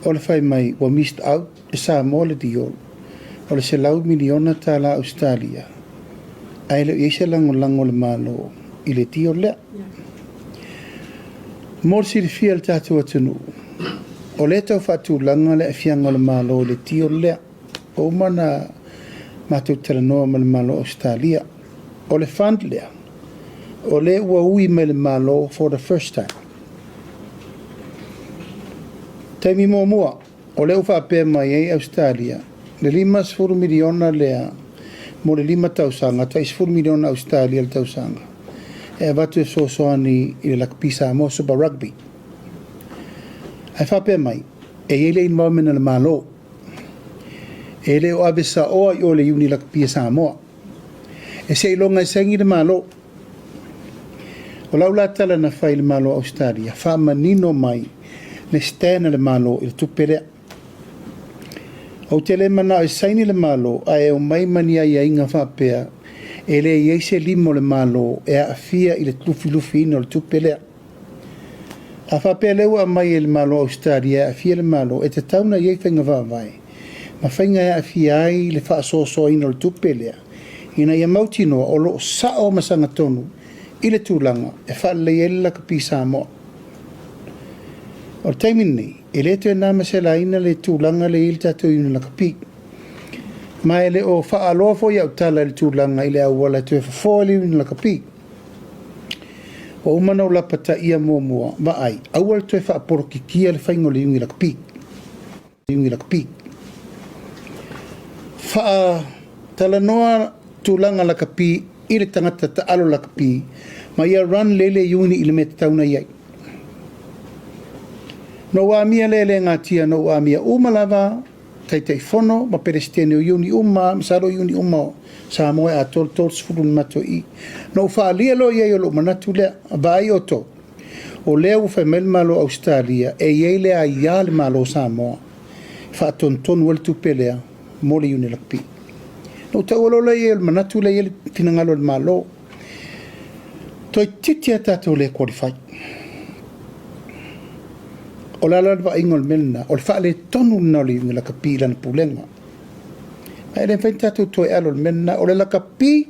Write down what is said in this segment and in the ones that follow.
o le whai mai wa missed out e Samoa le diol o le se lau miliona tā la Australia ai le i se lango le malo i le tio lea mor si le fia le tātua tunu o le tau whatūlanga le fianga le malo le tio lea o mana mātou talanoa ma le malo Australia o le fund lea o le ua ui me le malo for the first time taimi muamua o le ufa pe mai ai Australia le 5 miliona lea mo le 5 tausanga ta 4 miliona Australia le tausanga e vatu so soani i le lakpi Samoa Super Rugby ai fa pe mai e ele involvement le malo ele o avesa o i o le uni lakpi Samoa e se ilonga sengi le malo o laula tala na fai le malo Australia fa manino mai le stena le malo il tupere o tele mana e saini le malo ai o mai mania ia inga fa pea ele ia se limo le malo e a fia i le tufilufi no le tupere a fa pea lewa mai le malo Australia a fia le malo e te tauna ia whenga va vai ma whenga a fia ai le fa so ino le tupere ina ia mautino o lo sa o masanga tonu i le tūlanga e fa le iela ka pisa mo o taimin nei e le te nā masela ina le tūlanga le il tato ina la kapi ma ele o fa aloa fo iau tala le tūlanga i le awala te fafoli ina la kapi o umana o lapata ia mua ma ai awal te fa aporokikia le whaingo le yungi la kapi fa talanoa tūlanga la kapi i le tangata ta alo la kapi ma ia run lele yuni i le me tauna iai no wa mia lele ngatia no wa mia umalava tai fono ma perestene o yuni msaro yuni Samoa a tol sfurun mato i no fa lia lo ia lo manatu le vai oto o le u femel malo Australia e yele a yal malo Samoa fa tonton wel tu pelea moli yuni lakpi no tawolo le yel manatu le yel tinangalo le malo to titia tato le qualify o la va ingol melna o fa le tonu no li la kapi lan pulenga ai le fentato to alo melna o la kapi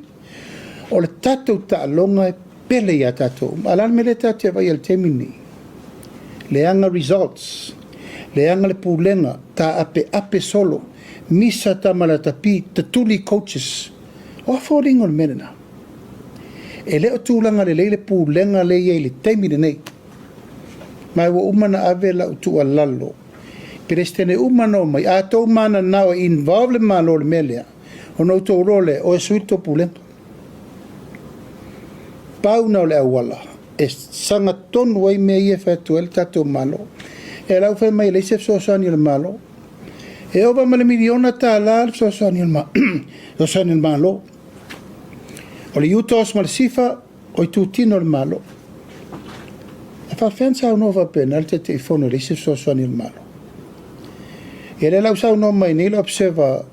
o le tato ta longa pele ya tato ala mele tato va el temini le anga results le anga le pulenga ta ape solo misa tamala tapi tuli coaches o for ingol melna ele o tulanga le pulenga le le temini nei mai wo umana avela utu alalo perestene umano mai ato mana now involved malo le melia ono to role o suito pulen pauna le awala es sanga ton way me ye fatuel tato malo e la fe mai le se so sani le malo e ova male miliona tala so sani el malo o le utos mal sifa o tutino le malo fa fensa no va penal te telefono le se so il malo e le la usa no mai ni lo observa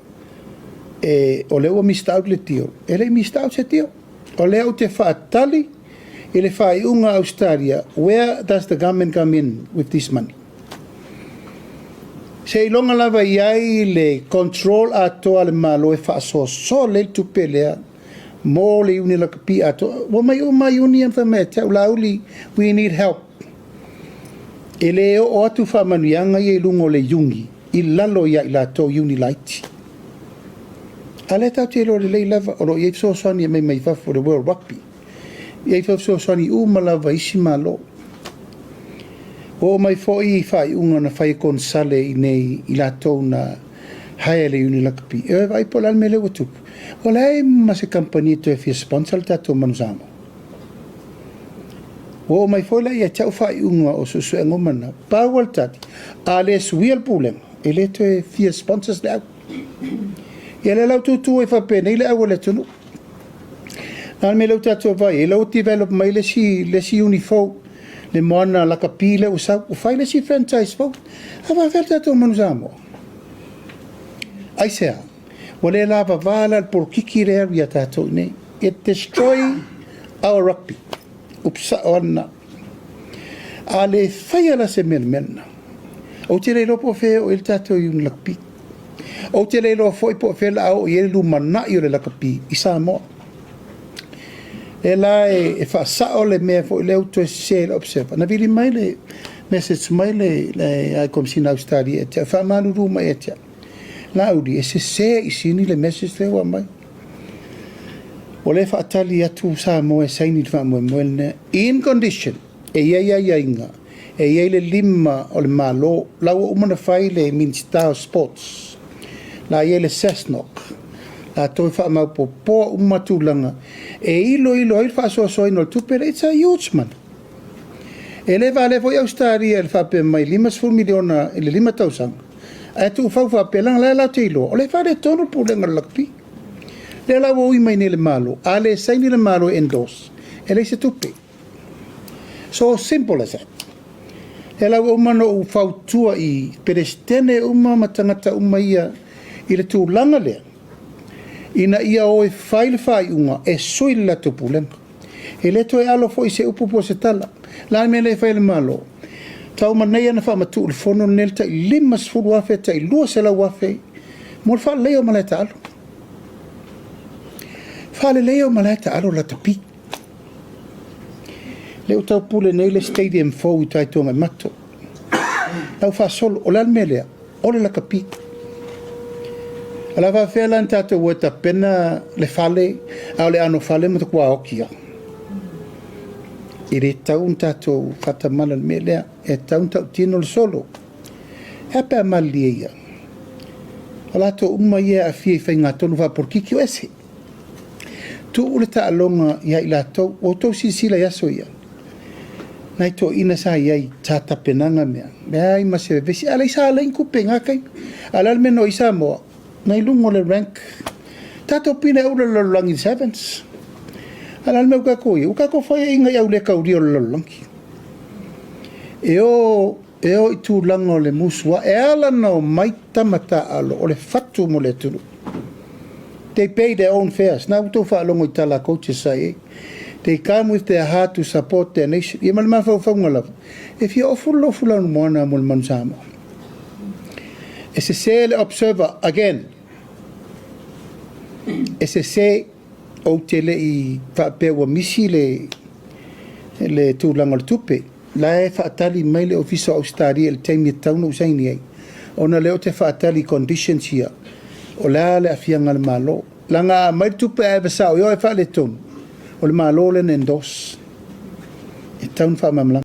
e o le o mistau le tio e le mistau se tio o le o te fa tali e le fa unga Australia where does the government come in with this money se longa la vai ai le control ato al malo e fa so le tu pelea mole uni la kapi ato wo mai uni en fa mete lauli we need help ele o atu fa manuanga ye lungo le yungi i lalo ya ila to uni light ale ta te lo le lava o ye so soni mai fa for the world rugby ye fa so soni malava isimalo o mai foi fa unga na fa kon sale i nei ila to na haele uni lakpi e vai polal mele utu o lei ma se compagnie to fi sponsor ta to manusamo o mai foi la ia tau fai unga o so ngomana power tati ale suil pulen ele te fi sponsors da ele la tu e fa pena ile awole tunu al me lo tato vai ele o develop mai le si unifo le mona la capile o sa o fai le si franchise fo ava verta to manusamo ai sea wale la vala por kikire ya tato ne it destroy our rugby upsa ona ale faya la semelmena O te leilo po fe o il tatou i un lakpi. O te leilo foi po fe la o i e lumana i o le lakapi i Samoa. E la e whaasao le mea fo i leo to e se le observa. Na vili mai le message mai le ai komisina Australia e te whaamanu ruma e te. La audi e se i sini le message le wa mai. O le whaatali atu Samoa e saini te whaamoe in condition e ia inga. E iei le lima o le malo, lau umana whai le Minister of Sports, la iei le Cessnock, la toi wha mau po poa umatulanga, e ilo ai wha soa no le tupere, it's a huge man. E le vale foi Australia le whape mai 5 miliona, le 5,000, e tu whau whape langa la lau te ilo, o le whare tono po lenga lakpi. Le lau ui mai ne le malo, a le saini le malo endorse, e le se tupe. So simple as that. E lau umano u whautua i perestene uma matangata uma ia i le tūlanga lea. Ina ia o e whaile whai unga e soi la tupulenga. E le toi alo fo i se upupo se tala. La me le whaile malo. Tau manei ana whamatu ule whono nelta i 5 wafe ta i lua se la wafe. Mo le wha leo malaita alo. Wha leo malaita alo la tapi. Leo tau pule nei le stadium fau i tai tonga mato. Lau wha solo o lalmelea, o le lakapi. Ala wha whea lan tātou ua ta pena le whale, au le ano whale mata kua okia. I re taun tātou whatamana le melea, e taun tau tino le solo. Hapa mali ia. Ala to uma ia a fia i whai ngā tonu wha porkiki o ese. Tu ule ta alonga ia i la tau, o tau sisila yaso ia. Nai to ina sa iai tata penanga mea. Mea i mase vesi. Ala isa ala inkupe ngakai. Ala almeno i Samoa. Nai lungo le rank. Tato pina ula lololangi sevens. Ala alme ukako i. Ukako whaia inga iau le kauri o lololangi. Eo i tu lango le musua. E ala no mai tamata alo. O le fatu mo le tulu. They pay their own fares. Nau tau whaalongo i tala coaches sai. They come with their heart to support their nation. Ia malama whauwhaunga lava. If you ofula moana mo le manusama. E se se le observer, again, e se se o te le i whapewa misi le tūlanga le tupe. La e whaatali mai le ofisa o Australia le taimi e tauna usaini ai. Ona leo te whaatali conditions here. O la le afianga le malo. Langa mai tupe e vasao, yo e wha le tonu. O le malo le nendos. E taun wha mamla.